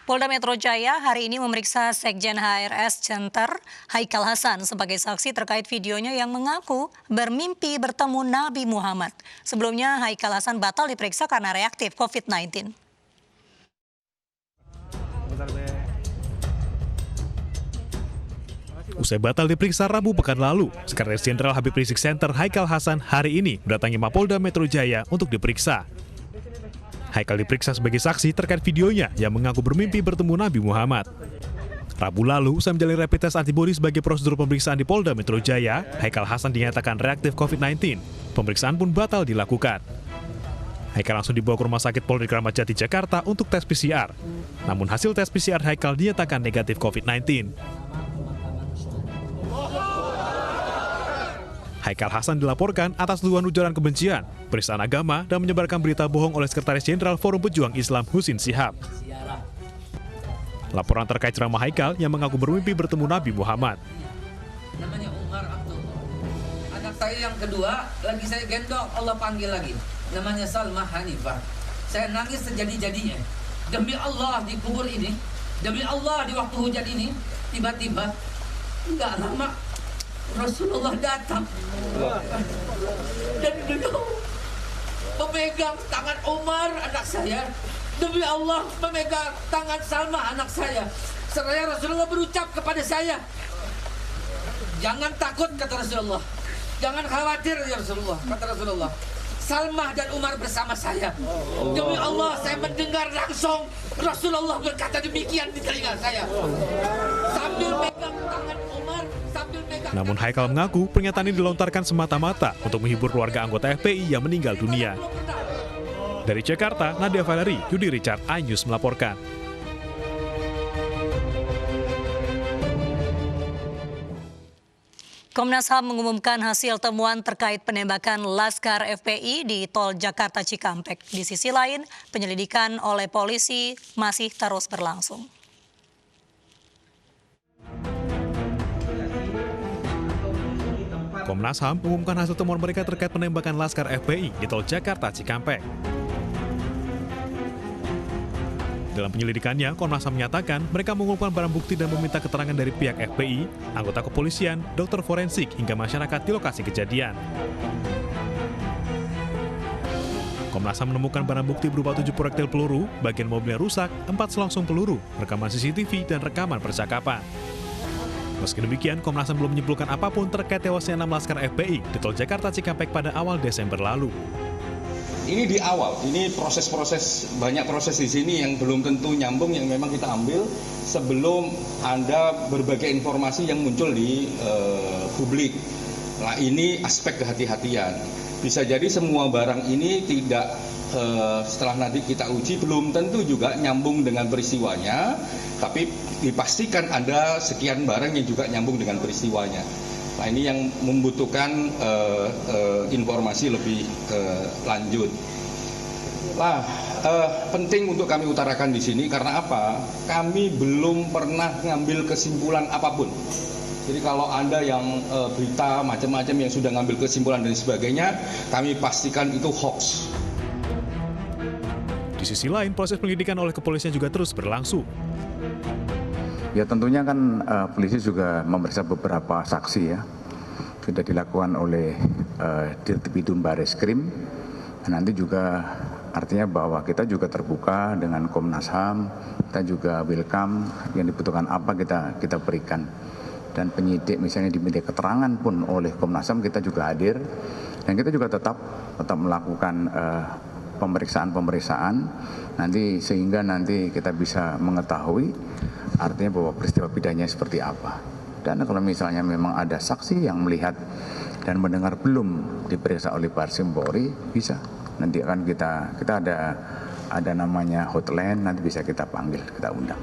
Polda Metro Jaya hari ini memeriksa Sekjen HRS Center Haikal Hasan sebagai saksi terkait videonya yang mengaku bermimpi bertemu Nabi Muhammad. Sebelumnya Haikal Hasan batal diperiksa karena reaktif COVID-19. Usai batal diperiksa Rabu pekan lalu, Sekretaris Jenderal Habib Rizik Center Haikal Hasan hari ini mendatangi Mapolda Metro Jaya untuk diperiksa. Haikal diperiksa sebagai saksi terkait videonya yang mengaku bermimpi bertemu Nabi Muhammad. Rabu lalu, usai menjalani rapid test antibodi sebagai prosedur pemeriksaan di Polda Metro Jaya, Haikal Hasan dinyatakan reaktif COVID-19. Pemeriksaan pun batal dilakukan. Haikal langsung dibawa ke Rumah Sakit Polri Kramat Jati, Jakarta untuk tes PCR. Namun hasil tes PCR Haikal dinyatakan negatif COVID-19. Haikal Hasan dilaporkan atas tuduhan ujaran kebencian, penistaan agama, dan menyebarkan berita bohong oleh Sekretaris Jenderal Forum Pejuang Islam Husin Shihab. Laporan terkait ceramah Haikal yang mengaku bermimpi bertemu Nabi Muhammad. Namanya Umar Abdullah. Anak saya yang kedua, lagi saya gendong, Allah panggil lagi. Namanya Salma Hanifah. Saya nangis sejadi-jadinya. Demi Allah di kubur ini, demi Allah di waktu hujan ini, tiba-tiba, enggak lama, Rasulullah datang dan beliau memegang tangan Umar anak saya, demi Allah memegang tangan Salma anak saya. Seraya Rasulullah berucap kepada saya, jangan takut kata Rasulullah, jangan khawatir ya Rasulullah, kata Rasulullah. Salma dan Umar bersama saya. Demi Allah saya mendengar langsung Rasulullah berkata demikian di telinga saya. Sambil megang tangan Umar, sambil megang. Namun Haikal mengaku pernyataan ini dilontarkan semata-mata untuk menghibur keluarga anggota FPI yang meninggal dunia. Dari Jakarta, Nadia Valerie, Yudi Richard, iNews melaporkan. Komnas HAM mengumumkan hasil temuan terkait penembakan Laskar FPI di Tol Jakarta Cikampek. Di sisi lain, penyelidikan oleh polisi masih terus berlangsung. Komnas HAM mengumumkan hasil temuan mereka terkait penembakan Laskar FPI di Tol Jakarta Cikampek. Dalam penyelidikannya, Komnas HAM menyatakan mereka mengumpulkan barang bukti dan meminta keterangan dari pihak FPI, anggota kepolisian, dokter forensik, hingga masyarakat di lokasi kejadian. Komnas HAM menemukan barang bukti berupa 7 proyektil peluru, bagian mobilnya rusak, 4 selongsong peluru, rekaman CCTV, dan rekaman percakapan. Meski demikian, Komnas HAM belum menyimpulkan apapun terkait tewasnya 6 Laskar FPI di Tol Jakarta Cikampek pada awal Desember lalu. Ini di awal, ini banyak proses di sini yang belum tentu nyambung yang memang kita ambil sebelum ada berbagai informasi yang muncul di publik. Nah ini aspek kehati-hatian. Bisa jadi semua barang ini tidak setelah nanti kita uji belum tentu juga nyambung dengan peristiwanya, tapi dipastikan ada sekian barang yang juga nyambung dengan peristiwanya. Nah ini yang membutuhkan informasi lebih lanjut. Nah penting untuk kami utarakan di sini karena apa? Kami belum pernah ngambil kesimpulan apapun. Jadi kalau Anda yang berita macam-macam yang sudah ngambil kesimpulan dan sebagainya, kami pastikan itu hoax. Di sisi lain, proses penyelidikan oleh kepolisian juga terus berlangsung. Ya tentunya kan polisi juga memeriksa beberapa saksi ya. Sudah dilakukan oleh Dirtipidum Bareskrim. Nanti juga artinya bahwa kita juga terbuka dengan Komnas HAM, kita juga welcome yang dibutuhkan apa kita berikan. Dan penyidik misalnya diminta keterangan pun oleh Komnas HAM kita juga hadir. Dan kita juga tetap melakukan pemeriksaan nanti sehingga nanti kita bisa mengetahui artinya bahwa peristiwa pidananya seperti apa. Dan kalau misalnya memang ada saksi yang melihat dan mendengar belum diperiksa oleh Bareskrim Polri, bisa nanti akan kita ada namanya hotline, nanti bisa kita panggil, kita undang.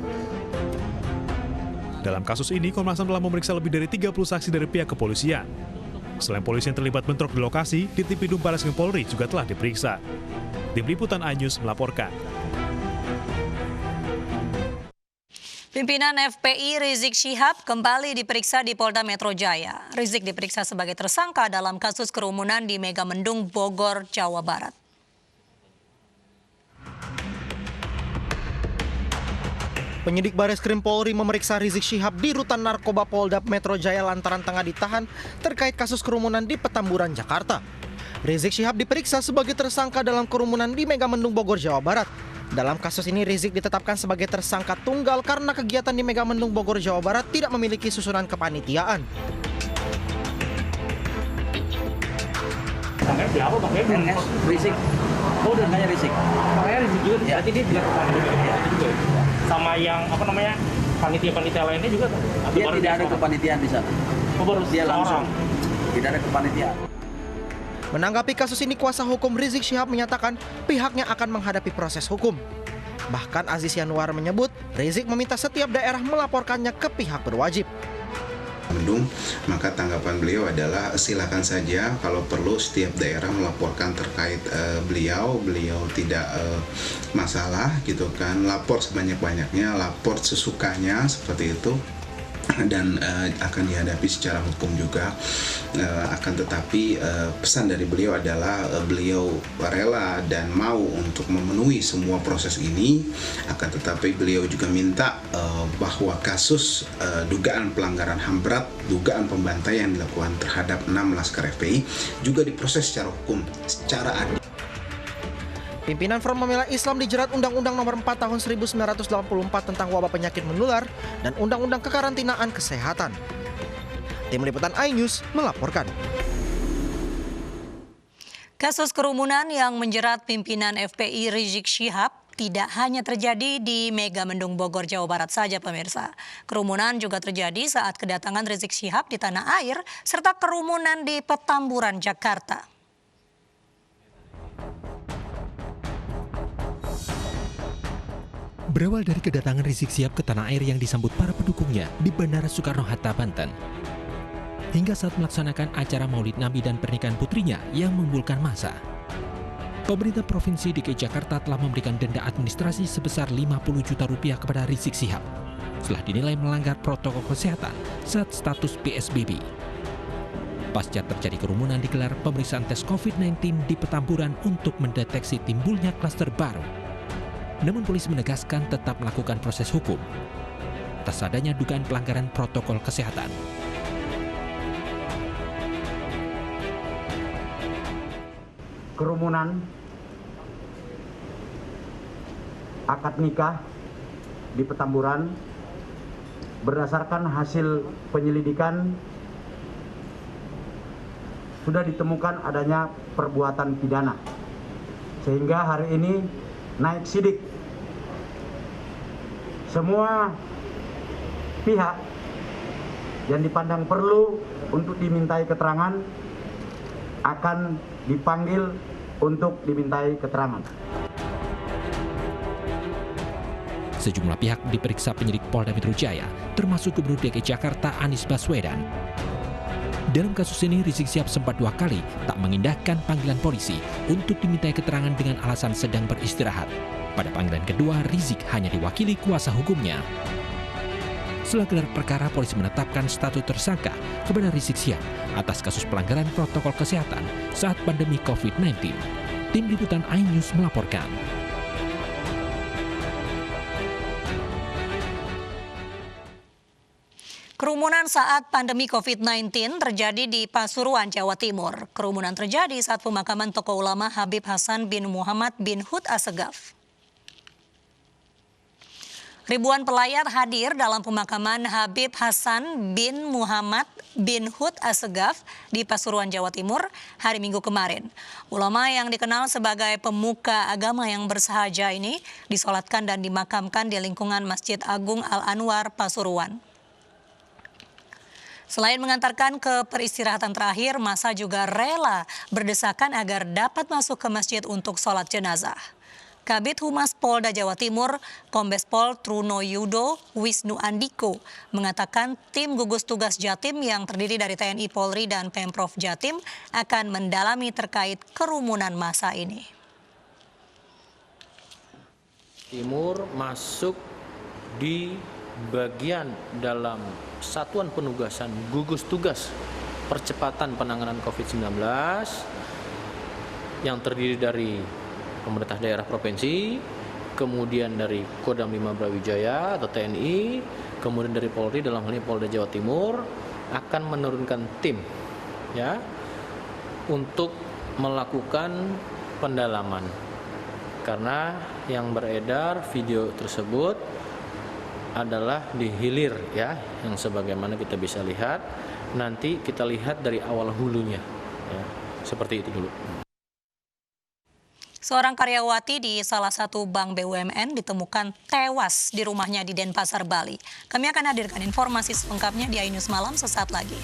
Dalam kasus ini, Komnas HAM telah memeriksa lebih dari 30 saksi dari pihak kepolisian. Selain polisi yang terlibat bentrok di lokasi, Dirtipidum Bareskrim Polri juga telah diperiksa. Tim Liputan iNews melaporkan. Pimpinan FPI Rizik Shihab kembali diperiksa di Polda Metro Jaya. Rizik diperiksa sebagai tersangka dalam kasus kerumunan di Megamendung, Bogor, Jawa Barat. Penyidik Bareskrim Polri memeriksa Rizik Syihab di Rutan Narkoba Polda Metro Jaya lantaran tengah ditahan terkait kasus kerumunan di Petamburan, Jakarta. Rizik Syihab diperiksa sebagai tersangka dalam kerumunan di Megamendung, Bogor, Jawa Barat. Dalam kasus ini, Rizik ditetapkan sebagai tersangka tunggal karena kegiatan di Megamendung, Bogor, Jawa Barat tidak memiliki susunan kepanitiaan. Siapa Bang? Rizik. Oh, udah nanya Rizik. Makanya Rizik juga, berarti dia tidak kepanitiaan juga. Sama yang panitia-panitia lainnya juga tuh? Dia tidak ada kepanitiaan di sana. Oh, baru dia langsung. Tidak ada kepanitiaan. Menanggapi kasus ini, kuasa hukum Rizik Syihab menyatakan pihaknya akan menghadapi proses hukum. Bahkan Aziz Yanuar menyebut Rizik meminta setiap daerah melaporkannya ke pihak berwajib. Mendung, maka tanggapan beliau adalah silakan saja kalau perlu setiap daerah melaporkan terkait beliau tidak masalah gitu kan, lapor sebanyak-banyaknya, lapor sesukanya seperti itu. Dan akan dihadapi secara hukum juga, akan tetapi pesan dari beliau adalah beliau rela dan mau untuk memenuhi semua proses ini, akan tetapi beliau juga minta bahwa kasus dugaan pelanggaran HAM berat, dugaan pembantaian yang dilakukan terhadap 6 laskar FPI juga diproses secara hukum, secara adil. Pimpinan Front Pembela Islam dijerat Undang-Undang Nomor 4 Tahun 1984 tentang wabah penyakit menular dan Undang-Undang Kekarantinaan Kesehatan. Tim Liputan iNews melaporkan. Kasus kerumunan yang menjerat pimpinan FPI Rizik Syihab tidak hanya terjadi di Megamendung, Bogor, Jawa Barat saja, pemirsa. Kerumunan juga terjadi saat kedatangan Rizik Syihab di tanah air serta kerumunan di Petamburan, Jakarta. Berawal dari kedatangan Rizik Syihab ke tanah air yang disambut para pendukungnya di Bandara Soekarno-Hatta, Banten. Hingga saat melaksanakan acara Maulid Nabi dan pernikahan putrinya yang mengumpulkan massa. Pemerintah Provinsi DKI Jakarta telah memberikan denda administrasi sebesar 50 juta rupiah kepada Rizik Syihab setelah dinilai melanggar protokol kesehatan saat status PSBB. Pasca terjadi kerumunan digelar pemeriksaan tes COVID-19 di Petamburan untuk mendeteksi timbulnya klaster baru. Namun polisi menegaskan tetap melakukan proses hukum atas adanya dugaan pelanggaran protokol kesehatan. Kerumunan akad nikah di Petamburan berdasarkan hasil penyelidikan sudah ditemukan adanya perbuatan pidana, sehingga hari ini naik sidik. Semua pihak yang dipandang perlu untuk dimintai keterangan akan dipanggil untuk dimintai keterangan. Sejumlah pihak diperiksa penyidik Polda Metro Jaya, termasuk Gubernur DKI Jakarta Anies Baswedan. Dalam kasus ini, Rizik Syihab sempat 2 kali tak mengindahkan panggilan polisi untuk dimintai keterangan dengan alasan sedang beristirahat. Pada panggilan kedua, Rizik hanya diwakili kuasa hukumnya. Setelah gelar perkara, polisi menetapkan status tersangka kepada Rizik Syihab atas kasus pelanggaran protokol kesehatan saat pandemi COVID-19. Tim Liputan iNews melaporkan. Kerumunan saat pandemi COVID-19 terjadi di Pasuruan, Jawa Timur. Kerumunan terjadi saat pemakaman tokoh ulama Habib Hasan bin Muhammad bin Hud Assegaf. Ribuan pelayat hadir dalam pemakaman Habib Hasan bin Muhammad bin Hud Assegaf di Pasuruan, Jawa Timur hari Minggu kemarin. Ulama yang dikenal sebagai pemuka agama yang bersahaja ini disolatkan dan dimakamkan di lingkungan Masjid Agung Al-Anwar, Pasuruan. Selain mengantarkan ke peristirahatan terakhir, massa juga rela berdesakan agar dapat masuk ke masjid untuk sholat jenazah. Kabid Humas Polda Jawa Timur, Kombes Pol Truno Yudo Wisnu Andiko, mengatakan tim gugus tugas Jatim yang terdiri dari TNI, Polri, dan Pemprov Jatim akan mendalami terkait kerumunan massa ini. Timur masuk di bagian dalam Satuan Penugasan Gugus Tugas Percepatan Penanganan COVID-19 yang terdiri dari pemerintah daerah provinsi, kemudian dari Kodam 5 Brawijaya atau TNI, kemudian dari Polri dalam hal ini Polda Jawa Timur akan menurunkan tim ya untuk melakukan pendalaman. Karena yang beredar video tersebut adalah di hilir ya, yang sebagaimana kita bisa lihat. Nanti kita lihat dari awal hulunya ya. Seperti itu dulu. Seorang karyawati di salah satu bank BUMN ditemukan tewas di rumahnya di Denpasar, Bali. Kami akan hadirkan informasi selengkapnya di iNews Malam sesaat lagi.